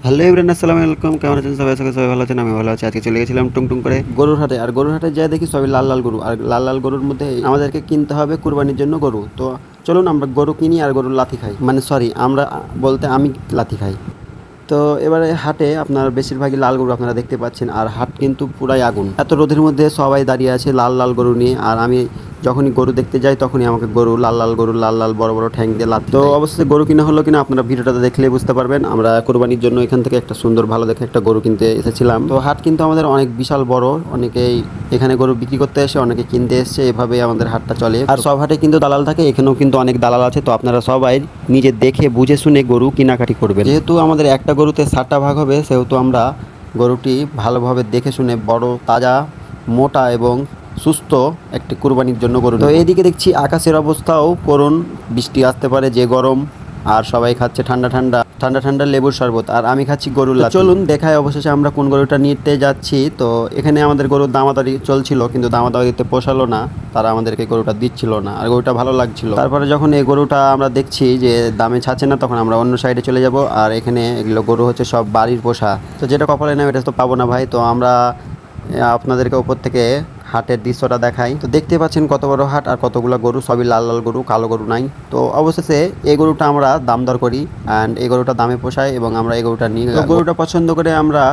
Hello everyone, আসসালামু আলাইকুম। কেমন আছেন সবাই? আশা করি সবাই ভালো আছেন। আমি ভালো আছি। আজকে চলে গেছিলাম টুংটুং করে গরুর হাটে। আর গরুর হাটে যেয়ে দেখি সবই লাল লাল গরু। আর লাল লাল গরুর মধ্যে আমাদেরকে কিনতে হবে কুরবানির জন্য গরু। তো চলুন আমরা গরু কিনি আর গরুর লাথি খাই। মানে সরি, আমরা বলতে আমি লাথি খাই। তো এবারে হাটে আপনার বেশিরভাগই লাল গরু আপনারা দেখতে পাচ্ছেন। আর হাট কিন্তু পুরাই আগুন। এত রোদের মধ্যে সবাই দাঁড়িয়ে আছে লাল লাল গরু নিয়ে। আর আমি যখনই গরু দেখতে যাই তখনই আমাকে গরু লাল লাল বড় বড় ঠ্যাং দিয়ে লাথি। তো অবশ্যই গরু কিনা হলো কিনা আপনারা ভিডিওটাতে দেখলেই বুঝতে পারবেন। আমরা কোরবানির জন্য এখান থেকে একটা সুন্দর ভালো দেখে একটা গরু কিনতে এসেছিলাম। তো হাট কিন্তু আমাদের অনেক বিশাল বড়। অনেকেই এখানে গরু বিক্রি করতে এসে, অনেকে কিনতে এসছে। এভাবেই আমাদের হাটটা চলে। আর সব হাটে কিন্তু দালাল থাকে, এখানেও কিন্তু অনেক দালাল আছে। তো আপনারা সবাই নিজে দেখে বুঝে শুনে গরু কেনাকাটি করবেন। যেহেতু আমাদের একটা গরুতে 7টা ভাগ হবে, সেহেতু আমরা গরুটি ভালোভাবে দেখে শুনে বড়, তাজা, মোটা এবং সুস্থ একটি কুরবানির জন্য গরু। তো এইদিকে দেখছি আকাশের অবস্থাও করুণ, বৃষ্টি আসতে পারে যে গরম। আর সবাই খাচ্ছে ঠান্ডা ঠান্ডা ঠান্ডা ঠান্ডা লেবুর শরবত, আর আমি খাচ্ছি গরুর লাথি। চলুন দেখায় অবশেষে আমরা কোন গরুটা নিতে যাচ্ছি। তো এখানে আমাদের গরুর দামাদারি চলছিল, কিন্তু দামাদারিতে পোষালো না, তারা আমাদেরকে গরুটা দিচ্ছিল না। আর গরুটা ভালো লাগছিল। তারপরে যখন এই গরুটা আমরা দেখছি যে দামে ছাড়ছে না, তখন আমরা অন্য সাইডে চলে যাব। আর এখানে এগুলো গরু হচ্ছে সব বাড়ির পোষা। তো যেটা কপালে নেই এটা তো পাবো না ভাই। তো আমরা আপনাদেরকে উপর থেকে হাটের দৃশ্যটা দেখাই। তো দেখতে পাচ্ছেন কত বড় হাট আর কতগুলো গরু, সবই লাল লাল গরু, কালো গরু নাই। তো অবশেষে এই গরুটা আমরা দাম দর করি অ্যান্ড এই গরুটা দামে পোষায় এবং আমরা এই গরুটা নিয়ে গরুটা পছন্দ করে আমরা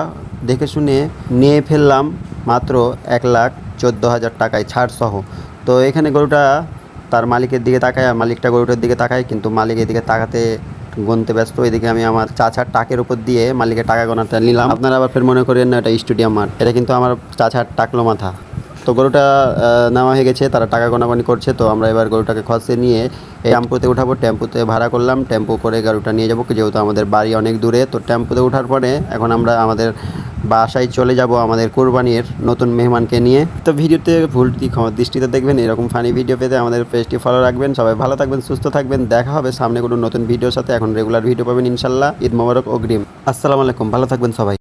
দেখে শুনে নিয়ে ফেললাম মাত্র 1,14,000 টাকায় ছাড় সহ। তো এখানে গরুটা তার মালিকের দিকে তাকায় আর মালিকটা গরুটার দিকে তাকায়, কিন্তু মালিক এদিকে তাকাতে গুনতে ব্যস্ত। এদিকে আমি আমার চাচার টাকের উপর দিয়ে মালিকের টাকা গোনাটা নিলাম। আপনারা আবার ফের মনে করেন না এটা স্টেডিয়াম মাঠ, এটা কিন্তু আমার চাচার টাকলো মাথা। তো গরুটা নেওয়া হয়ে গেছে, তারা টাকা গোনাগুনি করছে। তো আমরা এবার গরুটাকে খসে নিয়ে টেম্পুতে উঠাবো। টেম্পুতে ভাড়া করলাম, টেম্পু করে গরুটা নিয়ে যাবো, যেহেতু আমাদের বাড়ি অনেক দূরে। তো টেম্পুতে ওঠার পরে এখন আমরা আমাদের বাসায় চলে যাব আমাদের কোরবানির নতুন মেহমানকে নিয়ে। তো ভিডিওতে ভুল দৃষ্টিতে দেখবেন। এরকম ফানি ভিডিও পেতে আমাদের পেজটি ফলো রাখবেন। সবাই ভালো থাকবেন, সুস্থ থাকবেন। দেখা হবে সামনে কোনো নতুন ভিডিওর সাথে। এখন রেগুলার ভিডিও পাবেন ইনশাল্লাহ। ঈদ মোবারক অগ্রিম। আসসালামু আলাইকুম, ভালো থাকবেন সবাই।